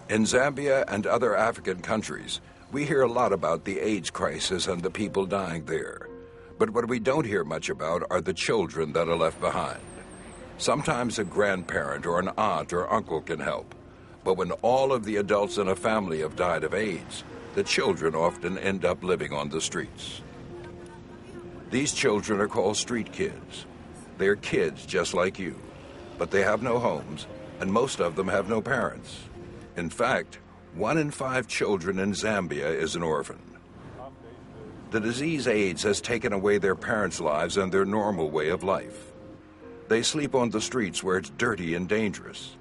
In Zambia and other African countries, we hear a lot about the AIDS crisis and the people dying there. But what we don't hear much about are the children that are left behind. Sometimes a grandparent or an aunt or uncle can help. But when all of the adults in a family have died of AIDS, the children often end up living on the streets. These children are called street kids. They're kids just like you, but they have no homes, and most of them have no parents. In fact, 1 in 5 children in Zambia is an orphan. The disease AIDS has taken away their parents' lives and their normal way of life. They sleep on the streets where it's dirty and dangerous,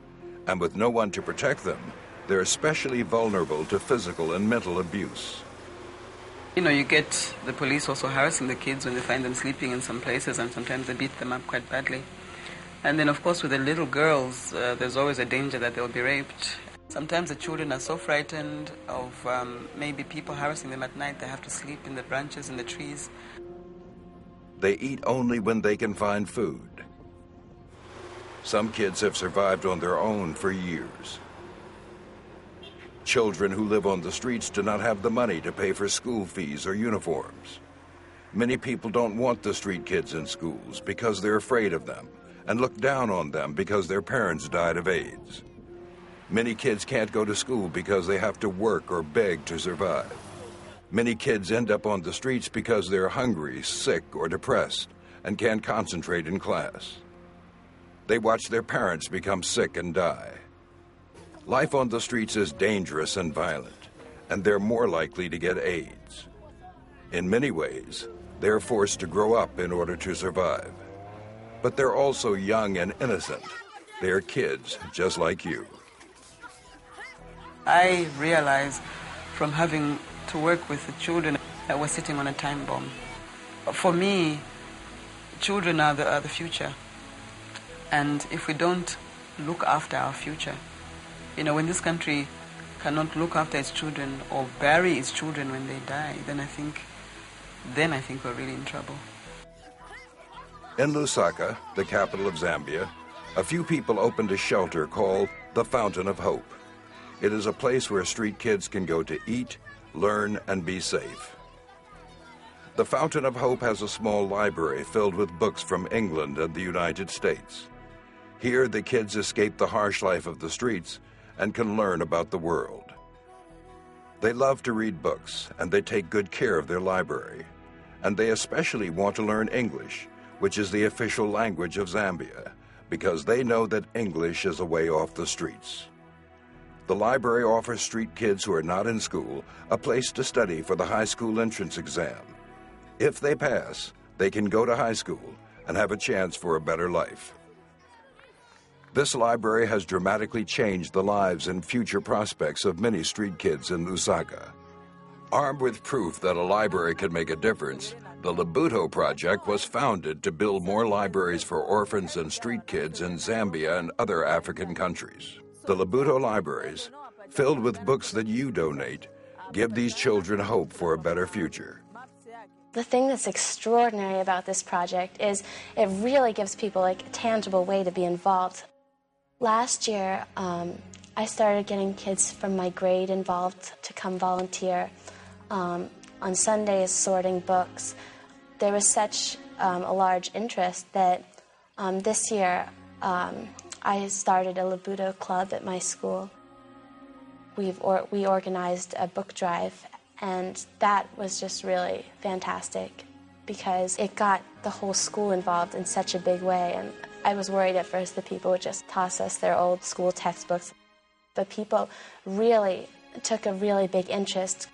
and with no one to protect them, they're especially vulnerable to physical and mental abuse. You know, you get the police also harassing the kids when they find them sleeping in some places, and sometimes they beat them up quite badly. And then, of course, with the little girls, there's always a danger that they'll be raped. Sometimes the children are so frightened of maybe people harassing them at night, they have to sleep in the branches and the trees. They eat only when they can find food. Some kids have survived on their own for years. Children who live on the streets do not have the money to pay for school fees or uniforms. Many people don't want the street kids in schools because they're afraid of them and look down on them because their parents died of AIDS. Many kids can't go to school because they have to work or beg to survive. Many kids end up on the streets because they're hungry, sick, or depressed and can't concentrate in class. They watch their parents become sick and die. Life on the streets is dangerous and violent, and they're more likely to get AIDS. In many ways, they're forced to grow up in order to survive. But they're also young and innocent. They're kids just like you. I realized from having to work with the children that we're sitting on a time bomb. For me, children are the future. And if we don't look after our future, you know, when this country cannot look after its children or bury its children when they die, then I think we're really in trouble. In Lusaka, the capital of Zambia, a few people opened a shelter called the Fountain of Hope. It is a place where street kids can go to eat, learn, and be safe. The Fountain of Hope has a small library filled with books from England and the United States. Here, the kids escape the harsh life of the streets and can learn about the world. They love to read books, and they take good care of their library. And they especially want to learn English, which is the official language of Zambia, because they know that English is a way off the streets. The library offers street kids who are not in school a place to study for the high school entrance exam. If they pass, they can go to high school and have a chance for a better life. This library has dramatically changed the lives and future prospects of many street kids in Lusaka. Armed with proof that a library can make a difference, the Lubuto Project was founded to build more libraries for orphans and street kids in Zambia and other African countries. The Lubuto libraries, filled with books that you donate, give these children hope for a better future. The thing that's extraordinary about this project is it really gives people a tangible way to be involved. Last year, I started getting kids from my grade involved to come volunteer on Sundays sorting books. There was such a large interest that this year I started a Lubuto club at my school. We organized a book drive, and that was just really fantastic because it got the whole school involved in such a big way. And I was worried at first that people would just toss us their old school textbooks, but people really took a really big interest.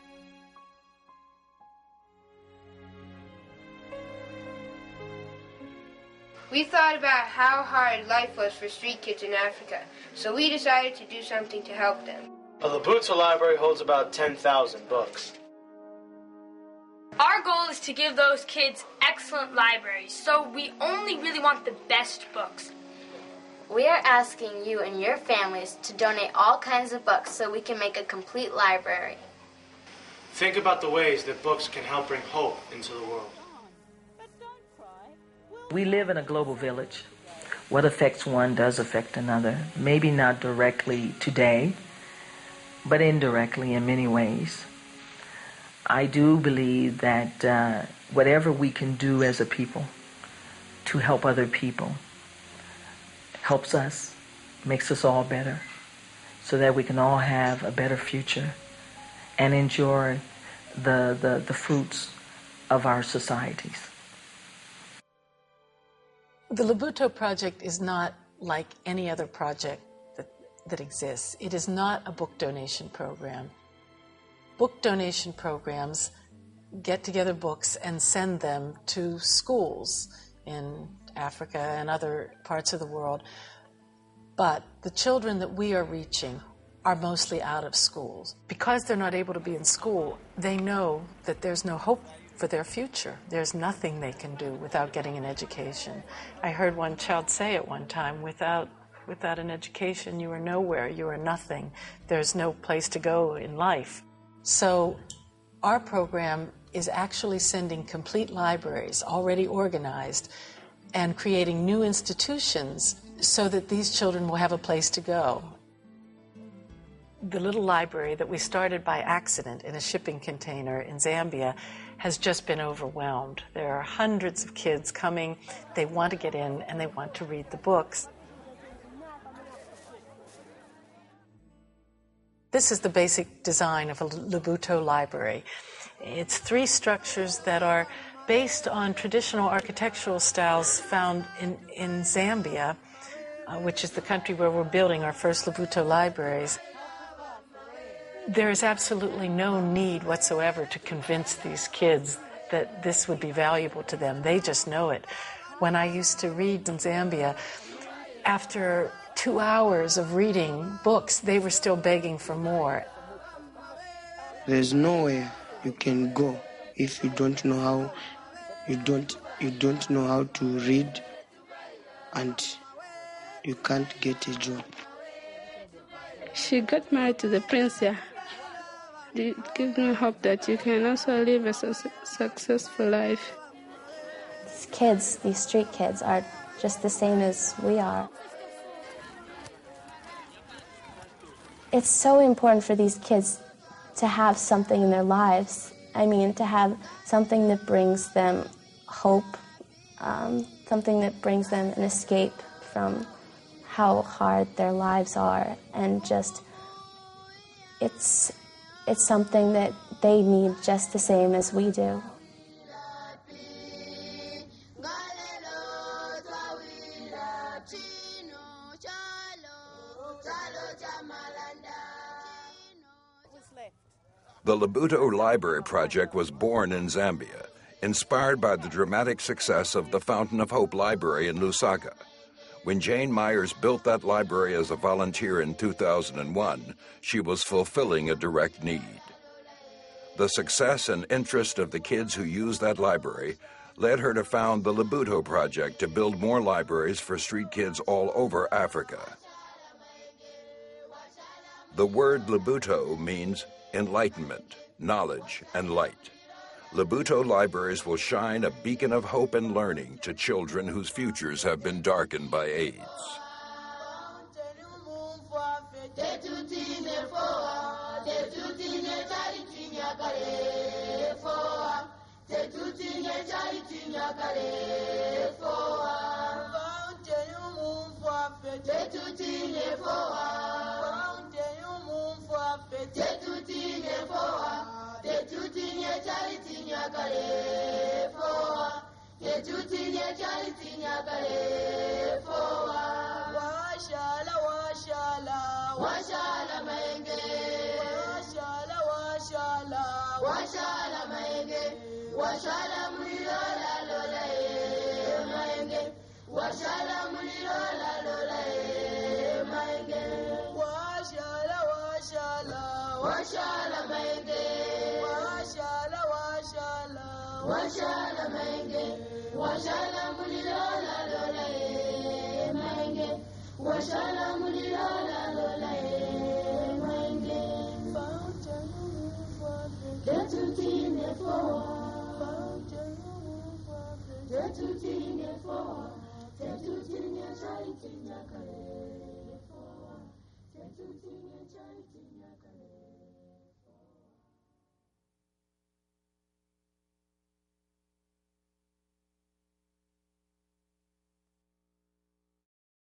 We thought about how hard life was for street kids in Africa, so we decided to do something to help them. The Lubuto Library holds about 10,000 books. Our goal is to give those kids excellent libraries, so we only really want the best books. We are asking you and your families to donate all kinds of books so we can make a complete library. Think about the ways that books can help bring hope into the world. We live in a global village. What affects one does affect another. Maybe not directly today, but indirectly in many ways. I do believe that whatever we can do as a people to help other people helps us, makes us all better, so that we can all have a better future and enjoy the fruits of our societies. The Lubuto Project is not like any other project that exists. It is not a book donation program. Book donation programs get together books and send them to schools in Africa and other parts of the world. But the children that we are reaching are mostly out of schools. Because they're not able to be in school, they know that there's no hope for their future. There's nothing they can do without getting an education. I heard one child say at one time, without an education, you are nowhere, you are nothing. There's no place to go in life. So our program is actually sending complete libraries, already organized, and creating new institutions so that these children will have a place to go. The little library that we started by accident in a shipping container in Zambia has just been overwhelmed. There are hundreds of kids coming. They want to get in and they want to read the books. This is the basic design of a Lubuto library. It's 3 structures that are based on traditional architectural styles found in Zambia, which is the country where we're building our first Lubuto libraries. There is absolutely no need whatsoever to convince these kids that this would be valuable to them. They just know it. When I used to read in Zambia, after 2 hours of reading books, they were still begging for more. There's nowhere you can go if you don't know how you don't know how to read, and you can't get a job. She got married to the prince here. It gives me hope that you can also live a successful life. These kids, these street kids, are just the same as we are. It's so important for these kids to have something in their lives. I mean, to have something that brings them hope, something that brings them an escape from how hard their lives are, and just it's something that they need just the same as we do. The Lubuto Library Project was born in Zambia, inspired by the dramatic success of the Fountain of Hope Library in Lusaka. When Jane Meyers built that library as a volunteer in 2001, she was fulfilling a direct need. The success and interest of the kids who used that library led her to found the Lubuto Project to build more libraries for street kids all over Africa. The word Lubuto means enlightenment, knowledge, and light. Lubuto libraries will shine a beacon of hope and learning to children whose futures have been darkened by AIDS. Charity